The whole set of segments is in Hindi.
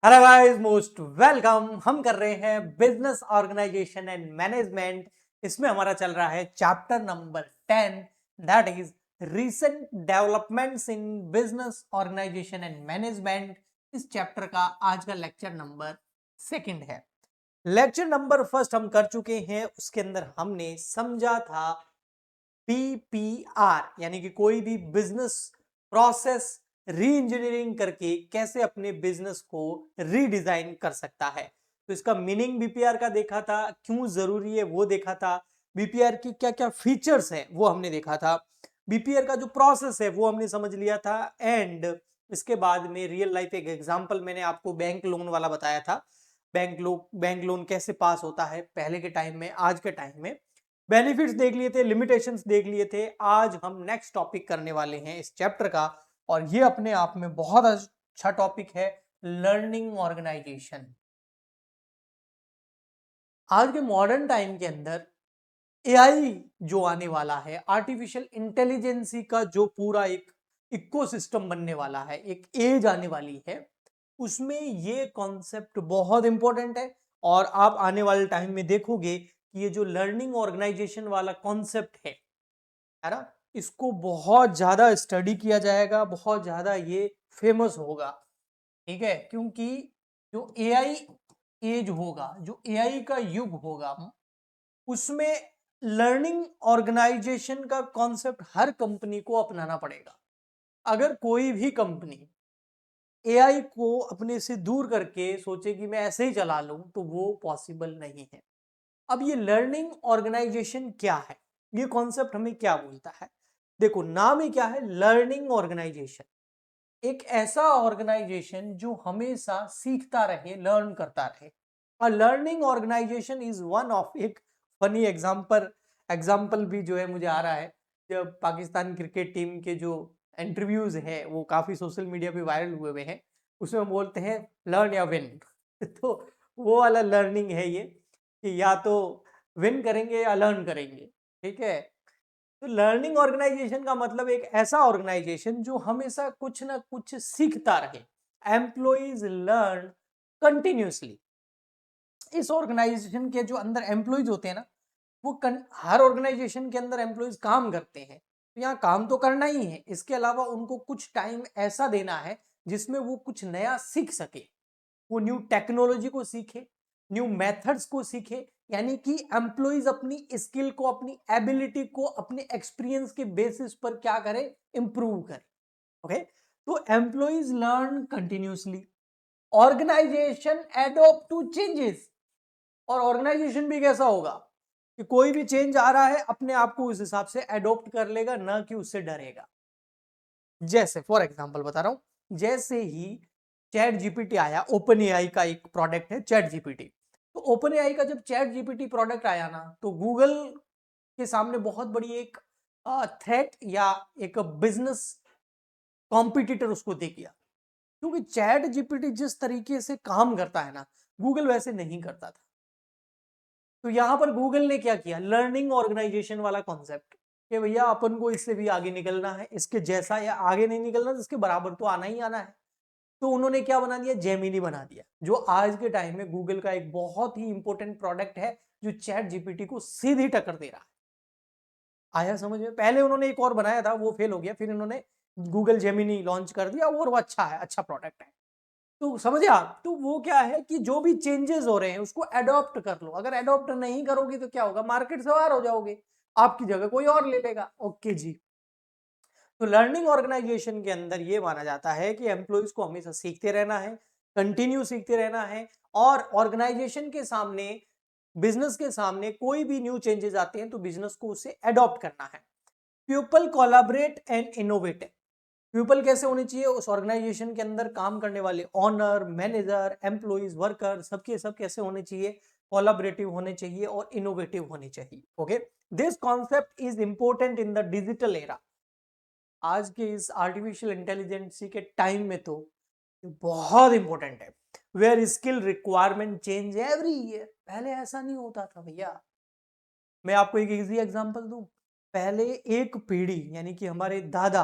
Hello guys, most welcome. हम कर रहे हैं बिजनेस ऑर्गेनाइजेशन एंड मैनेजमेंट। इसमें हमारा चल रहा है chapter number 10, that is recent developments in business organisation and management. इस चैप्टर का आज का लेक्चर नंबर सेकंड है। लेक्चर नंबर फर्स्ट हम कर चुके हैं, उसके अंदर हमने समझा था पीपीआर यानी कि कोई भी बिजनेस प्रोसेस री इंजीनियरिंग करके कैसे अपने बिजनेस को रीडिजाइन कर सकता है। तो इसका मीनिंग बीपीआर का देखा था, क्यों जरूरी है वो देखा था, बीपीआर की क्या क्या फीचर्स हैं वो हमने देखा था, बीपीआर का जो प्रोसेस है वो हमने समझ लिया था। एंड इसके बाद में रियल लाइफ एक एग्जांपल मैंने आपको बैंक लोन वाला बताया था। बैंक लोन कैसे पास होता है पहले के टाइम में, आज के टाइम में। बेनिफिट्स देख लिए थे, लिमिटेशंस देख लिए थे। आज हम नेक्स्ट टॉपिक करने वाले हैं इस चैप्टर का, और ये अपने आप में बहुत अच्छा टॉपिक है, लर्निंग ऑर्गेनाइजेशन। आज के मॉडर्न टाइम के अंदर एआई जो आने वाला है, आर्टिफिशियल इंटेलिजेंसी का जो पूरा एक इकोसिस्टम बनने वाला है, एक एज आने वाली है, उसमें ये कॉन्सेप्ट बहुत इंपॉर्टेंट है। और आप आने वाले टाइम में देखोगे कि ये जो लर्निंग ऑर्गेनाइजेशन वाला कॉन्सेप्ट है ना, इसको बहुत ज्यादा स्टडी किया जाएगा, बहुत ज्यादा ये फेमस होगा। ठीक है, क्योंकि जो एआई एज होगा, जो एआई का युग होगा, उसमें लर्निंग ऑर्गेनाइजेशन का कॉन्सेप्ट हर कंपनी को अपनाना पड़ेगा। अगर कोई भी कंपनी एआई को अपने से दूर करके सोचे कि मैं ऐसे ही चला लूं, तो वो पॉसिबल नहीं है। अब ये लर्निंग ऑर्गेनाइजेशन क्या है, ये कॉन्सेप्ट हमें क्या बोलता है? देखो, नाम ही क्या है, लर्निंग ऑर्गेनाइजेशन। एक ऐसा ऑर्गेनाइजेशन जो हमेशा सीखता रहे, लर्न करता रहे। और learning organisation is one of, एक फनी एग्जाम्पल भी जो है मुझे आ रहा है। जब पाकिस्तान क्रिकेट टीम के जो इंटरव्यूज है वो काफी सोशल मीडिया पे वायरल हुए हुए हैं, उसमें बोलते हैं लर्न या विन। तो वो वाला लर्निंग है ये, कि या तो विन करेंगे या लर्न करेंगे। ठीक है, तो लर्निंग ऑर्गेनाइजेशन का मतलब एक ऐसा ऑर्गेनाइजेशन जो हमेशा कुछ ना कुछ सीखता रहे। Employees learn continuously. इस ऑर्गेनाइजेशन के जो अंदर एम्प्लॉइज होते हैं ना, हर ऑर्गेनाइजेशन के अंदर एम्प्लॉइज काम करते हैं, तो यहाँ काम तो करना ही है, इसके अलावा उनको कुछ टाइम ऐसा देना है जिसमें वो कुछ नया सीख सके। वो न्यू टेक्नोलॉजी को सीखे, न्यू मेथड्स को सीखे। यानी कि एम्प्लॉइज अपनी स्किल को, अपनी एबिलिटी को, अपने एक्सपीरियंस के बेसिस पर क्या करे, इंप्रूव करे। ओके, तो employees learn continuously, organisation adopt to changes. और ऑर्गेनाइजेशन भी कैसा होगा कि कोई भी चेंज आ रहा है अपने आप को उस हिसाब से एडॉप्ट कर लेगा, ना कि उससे डरेगा। जैसे फॉर एग्जांपल बता रहा हूं, जैसे ही चैट जीपीटी आया, ओपन एआई का एक प्रोडक्ट है चैट जीपीटी। तो ओपन एआई का जब चैट जीपीटी प्रोडक्ट आया ना, तो गूगल के सामने बहुत बड़ी एक थ्रेट या एक बिजनेस कॉम्पिटिटर उसको दे गया। क्योंकि चैट जीपीटी जिस तरीके से काम करता है ना, गूगल वैसे नहीं करता था। तो यहां पर गूगल ने क्या किया, लर्निंग ऑर्गेनाइजेशन वाला कॉन्सेप्ट, कि भैया अपन को इससे भी आगे निकलना है, इसके जैसा, या आगे नहीं निकलना तो इसके बराबर तो आना ही आना है। तो उन्होंने क्या बना दिया, जेमिनी बना दिया, जो आज के टाइम में गूगल का एक बहुत ही इंपॉर्टेंट प्रोडक्ट है, जो चैट जीपीटी को सीधी टक्कर दे रहा है। आया समझ में? पहले उन्होंने एक और बनाया था, वो फेल हो गया, फिर इन्होंने गूगल जेमिनी लॉन्च कर दिया, और वो अच्छा है, अच्छा प्रोडक्ट है। तो समझे आप? तो वो क्या है कि जो भी चेंजेस हो रहे हैं उसको अडॉप्ट कर लो। अगर अडॉप्ट नहीं करोगे तो क्या होगा, मार्केट से बाहर हो जाओगे, आपकी जगह कोई और ले लेगा। ओके जी। तो लर्निंग ऑर्गेनाइजेशन के अंदर ये माना जाता है कि एम्प्लॉइज को हमेशा सीखते रहना है, कंटिन्यू सीखते रहना है। और ऑर्गेनाइजेशन के सामने, बिजनेस के सामने कोई भी न्यू चेंजेस आते हैं तो बिजनेस को उसे अडॉप्ट करना है। People collaborate and innovate. People कैसे होने चाहिए उस ऑर्गेनाइजेशन के अंदर, काम करने वाले ऑनर, मैनेजर, एम्प्लॉइज, वर्कर, सबके सब कैसे होने चाहिए, कोलैबोरेटिव होने चाहिए और इनोवेटिव होने चाहिए। Okay, this concept is important in the digital era. आज के इस आर्टिफिशियल इंटेलिजेंसी के टाइम में तो बहुत इंपॉर्टेंट है, where skill requirement change every year. पहले ऐसा नहीं होता था भैया। मैं आपको एक इजी एग्जांपल दूं। पहले एक पीढ़ी यानी कि हमारे दादा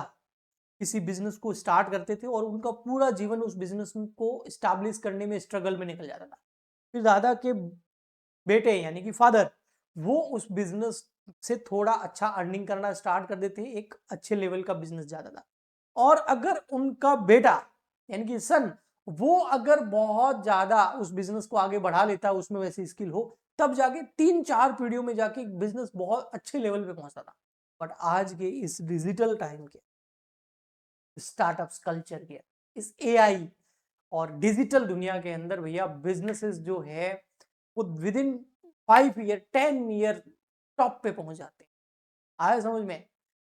किसी बिजनेस को स्टार्ट करते थे और उनका पूरा जीवन उस बिजनेस को स्टैब्लिश करने में स्ट्रगल में निकल जाता था। फिर दादा के बेटे यानी कि फादर, वो उस बिजनेस से थोड़ा अच्छा अर्निंग करना स्टार्ट कर देते, एक अच्छे लेवल का बिजनेस जाता था। और अगर उनका बेटा यानी कि सन, वो अगर बहुत ज्यादा उस बिजनेस को आगे बढ़ा लेता, उसमें वैसी स्किल हो, तब जाके 3-4 पीढ़ियों में जाके एक बिजनेस बहुत अच्छे लेवल पे पहुंचता था। बट आज के इस डिजिटल टाइम के स्टार्टअप्स कल्चर के, इस एआई और डिजिटल दुनिया के अंदर भैया बिजनेसेस जो है वो with in 5 year 10 year top पे पहुंच जाते हैं। आया समझ में?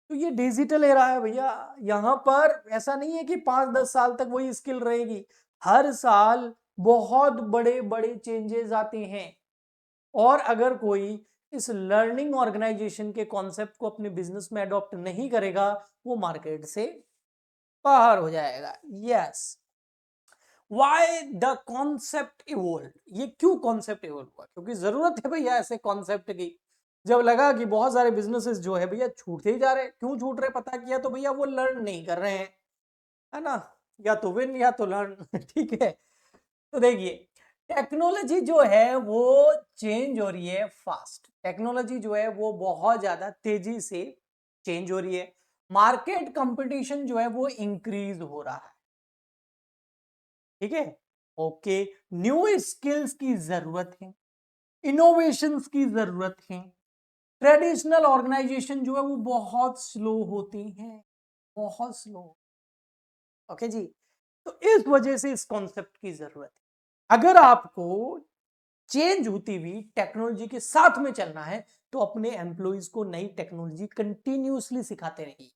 तो ये डिजिटल एरा है भैया। यहाँ पर ऐसा नहीं है कि 5-10 साल तक वही स्किल रहेगी। हर साल बहुत बड़े बड़े चेंजेस आते हैं। और अगर कोई इस लर्निंग ऑर्गेनाइजेशन के कॉन्सेप्ट को अपने बिजनेस में अडॉप्ट नहीं करेगा, वो मार्केट से बाहर हो जाएगा। Yes. Why the concept evolve, ये क्यों कॉन्सेप्ट इवोल्व हुआ? क्योंकि जरूरत है भैया ऐसे कॉन्सेप्ट की। जब लगा कि बहुत सारे बिजनेसेस जो है भैया छूटते ही जा रहे हैं, क्यों छूट रहे पता किया तो भैया वो लर्न नहीं कर रहे हैं, है ना? या तो विन या तो लर्न ठीक है। तो देखिए, टेक्नोलॉजी जो है वो चेंज हो रही है फास्ट। टेक्नोलॉजी जो है वो बहुत ज्यादा तेजी से चेंज हो रही है। मार्केट कंपटीशन जो है वो इंक्रीज हो रहा है। ठीक है, ओके। न्यू स्किल्स की जरूरत है, इनोवेशंस की जरूरत है। ट्रेडिशनल ऑर्गेनाइजेशन जो है वो बहुत स्लो होती हैं, बहुत स्लो। ओके जी। तो इस वजह से इस कॉन्सेप्ट की जरूरत है। अगर आपको चेंज होती हुई टेक्नोलॉजी के साथ में चलना है तो अपने एम्प्लॉइज को नई टेक्नोलॉजी कंटिन्यूअसली सिखाते रहिए।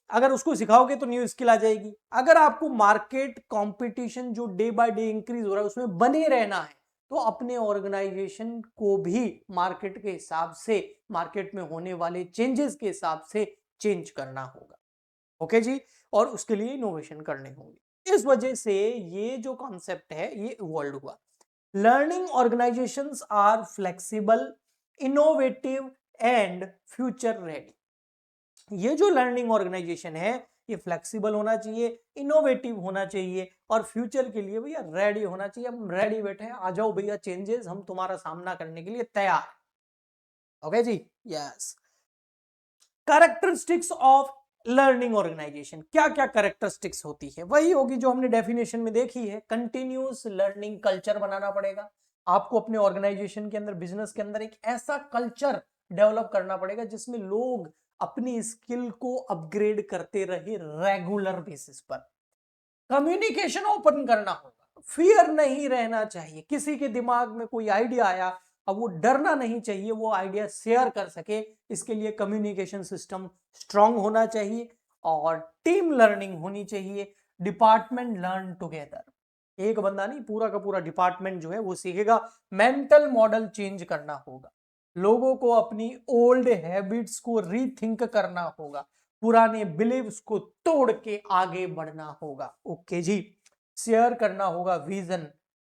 अगर उसको सिखाओगे तो न्यू स्किल आ जाएगी। अगर आपको मार्केट कंपटीशन जो डे बाय डे इंक्रीज हो रहा है उसमें बने रहना है, तो अपने ऑर्गेनाइजेशन को भी मार्केट के हिसाब से, मार्केट में होने वाले चेंजेस के हिसाब से चेंज करना होगा। ओके जी। और उसके लिए इनोवेशन करने होंगे। इस वजह से ये जो कॉन्सेप्ट है ये इवॉल्व हुआ। Learning organisations are flexible, innovative and future ready. ये जो लर्निंग ऑर्गेनाइजेशन है ये फ्लेक्सिबल होना चाहिए, इनोवेटिव होना चाहिए और फ्यूचर के लिए भैया रेडी होना चाहिए। हम रेडी बैठे हैं, आ जाओ भैया चेंजेस, हम तुम्हारा सामना करने के लिए तैयार। ओके जी। Yes. Characteristics of learning organisation, क्या क्या कैरेक्टरिस्टिक्स होती है? वही होगी जो हमने डेफिनेशन में देखी है। कंटिन्यूअस लर्निंग कल्चर बनाना पड़ेगा आपको अपने ऑर्गेनाइजेशन के अंदर, बिजनेस के अंदर। एक ऐसा कल्चर डेवलप करना पड़ेगा जिसमें लोग अपनी स्किल को अपग्रेड करते रहे रेगुलर बेसिस पर। कम्युनिकेशन ओपन करना होगा, फियर नहीं रहना चाहिए। किसी के दिमाग में कोई आइडिया आया, अब वो डरना नहीं चाहिए, वो आइडिया शेयर कर सके। इसके लिए कम्युनिकेशन सिस्टम स्ट्रांग होना चाहिए और टीम लर्निंग होनी चाहिए। डिपार्टमेंट लर्न टुगेदर, एक बंदा नहीं, पूरा का पूरा डिपार्टमेंट जो है वो सीखेगा। मेंटल मॉडल चेंज करना होगा, लोगों को अपनी ओल्ड हैबिट्स को रीथिंक करना होगा, पुराने बिलीव्स को तोड़ के आगे बढ़ना होगा। ओके जी। शेयर करना होगा विजन,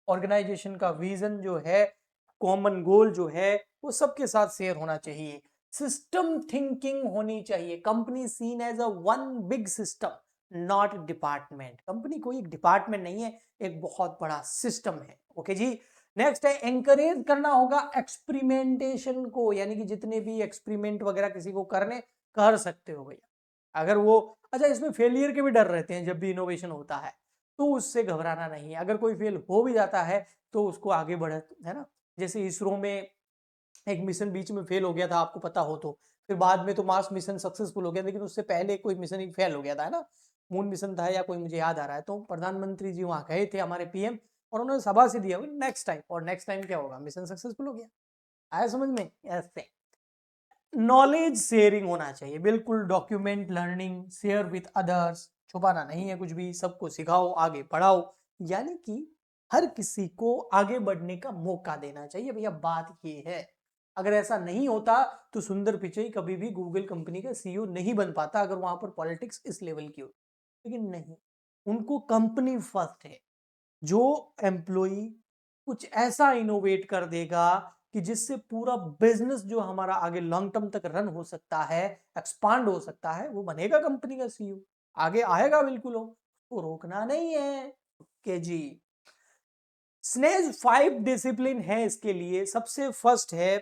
ऑर्गेनाइजेशन का विजन जो है, कॉमन गोल जो है वो सबके साथ शेयर होना चाहिए। सिस्टम थिंकिंग होनी चाहिए। Company seen as a one big system, not department. Company कोई एक डिपार्टमेंट नहीं है, एक बहुत बड़ा सिस्टम है। ओके जी। नेक्स्ट है एंकरेज करना होगा एक्सपेरिमेंटेशन को, यानी कि जितने भी एक्सपेरिमेंट वगैरह किसी को करने कर सकते हो भैया। अगर वो, अच्छा इसमें फेलियर के भी डर रहते हैं जब भी इनोवेशन होता है, तो उससे घबराना नहीं है। अगर कोई फेल हो भी जाता है तो उसको आगे बढ़, है ना? जैसे इसरो में एक मिशन बीच में फेल हो गया था, आपको पता हो तो, फिर बाद में तो मार्स मिशन सक्सेसफुल हो गया, लेकिन उससे पहले कोई मिशन ही फेल हो गया था, है ना? मून मिशन था या कोई, मुझे याद आ रहा है। तो प्रधानमंत्री जी वहां गए थे, हमारे पीएम, और उन्होंने शाबाशी दिया नेक्स्ट टाइम। और नेक्स्ट टाइम क्या होगा? मिशन सक्सेसफुल हो गया। आया समझ में? ऐसे नॉलेज शेयरिंग होना चाहिए, बिल्कुल। Document learning, share with others, छुपाना नहीं है कुछ भी, सबको सिखाओ, आगे बढ़ाओ। यानी कि हर किसी को आगे बढ़ने का मौका देना चाहिए भैया, बात ये है। अगर ऐसा नहीं होता तो सुंदर पिचई कभी भी गूगल कंपनी का सीईओ नहीं बन पाता, अगर वहां पर पॉलिटिक्स इस लेवल की हो। लेकिन नहीं, उनको कंपनी फर्स्ट है। जो एम्प्लॉई कुछ ऐसा इनोवेट कर देगा कि जिससे पूरा बिजनेस जो हमारा आगे लॉन्ग टर्म तक रन हो सकता है, एक्सपांड हो सकता है, वो बनेगा कंपनी का सीईओ। आगे आएगा बिल्कुल, हो तो रोकना नहीं है। ओके जी। स्नेज 5 डिसिप्लिन है इसके लिए। सबसे फर्स्ट है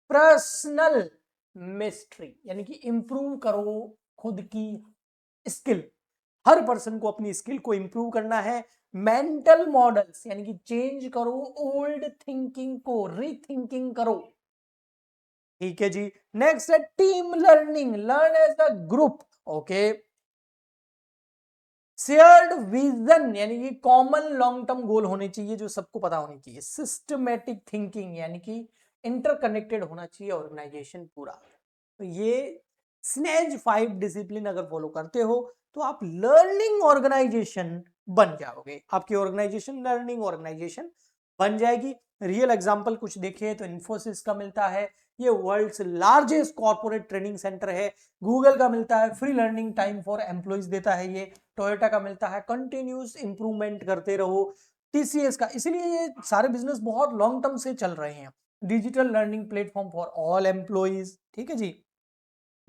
पर्सनल मिस्ट्री, यानी कि इंप्रूव करो खुद की स्किल। हर पर्सन को अपनी स्किल को इंप्रूव करना है। मेंटल मॉडल्स, यानी कि चेंज करो ओल्ड थिंकिंग को, रीथिंकिंग करो। ठीक है जी। नेक्स्ट है team learning, learn as a group. Okay. Shared vision, यानी कि कॉमन लॉन्ग टर्म गोल होने चाहिए जो सबको पता होनी चाहिए। सिस्टमेटिक थिंकिंग, यानी कि इंटरकनेक्टेड होना चाहिए ऑर्गेनाइजेशन पूरा। तो ये स्नेज 5 डिसिप्लिन अगर फॉलो करते हो तो आप लर्निंग ऑर्गेनाइजेशन बन जाओगे। आपकी ऑर्गेनाइजेशन लर्निंग ऑर्गेनाइजेशन बन जाएगी। रियल एग्जांपल कुछ देखें तो इन्फोसिस का मिलता है, ये world's largest corporate training centre है। गूगल का मिलता है free learning time for employees देता है ये। टोयोटा का मिलता है कंटिन्यूस इंप्रूवमेंट करते रहो। टीसीएस का, इसलिए ये सारे बिजनेस बहुत लॉन्ग टर्म से चल रहे हैं। Digital learning platform for all employees. ठीक है जी।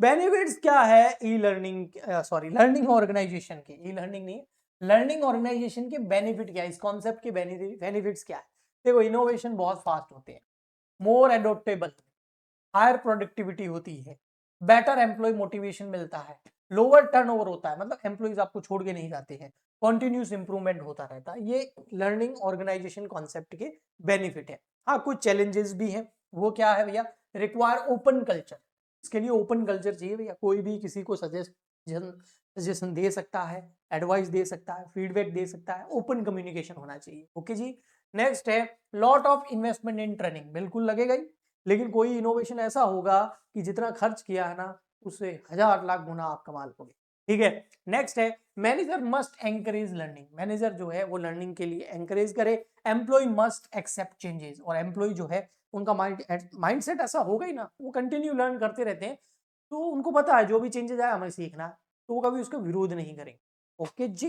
बेनिफिट्स क्या है E learning, sorry learning organisation के, ई लर्निंग नहीं, लर्निंग ऑर्गेनाइजेशन के बेनिफिट क्या है, इस कॉन्सेप्ट के बेनिफिट्स क्या है। देखो, इनोवेशन बहुत फास्ट होते हैं, मोर एडोप्टेबल, हायर प्रोडक्टिविटी होती है, बेटर एम्प्लॉय मोटिवेशन मिलता है, लोअर टर्नओवर होता है, मतलब एम्प्लॉइज आपको छोड़ के नहीं जाते हैं, कॉन्टिन्यूस इंप्रूवमेंट होता रहता है। ये लर्निंग ऑर्गेनाइजेशन कॉन्सेप्ट के बेनिफिट है। हाँ, कुछ चैलेंजेस भी हैं। वो क्या है भैया? Require open culture. इसके लिए ओपन कल्चर चाहिए भैया। कोई भी किसी को सजेशन दे सकता है, एडवाइस दे सकता है, फीडबैक दे सकता है। ओपन कम्युनिकेशन होना चाहिए। ओके जी। नेक्स्ट है lot of investment in training. बिल्कुल लगेगा ही, लेकिन कोई इनोवेशन ऐसा होगा कि जितना खर्च किया है ना, उससे 1000 लाख गुना आप कमा लोगे। ठीक है। नेक्स्ट है manager must encourage learning. Manager जो है वो लर्निंग के लिए एंकरेज करे। एम्प्लॉय मस्ट एक्सेप्ट चेंजेस, और एम्प्लॉय जो है उनका माइंडसेट ऐसा होगा ही ना, वो कंटिन्यू लर्न करते रहते हैं, तो उनको पता है जो भी चेंजेस आए हमें सीखना है, तो वो कभी उसका विरोध नहीं करेंगे। ओके जी।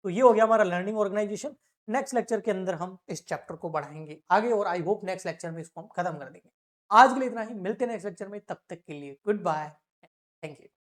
तो ये हो गया हमारा लर्निंग ऑर्गेनाइजेशन। नेक्स्ट लेक्चर के अंदर हम इस चैप्टर को बढ़ाएंगे आगे, और आई होप नेक्स्ट लेक्चर में इसको हम खत्म कर देंगे। आज के लिए इतना ही, मिलते हैं नेक्स्ट लेक्चर में, तब तक के लिए गुड बाय, थैंक यू।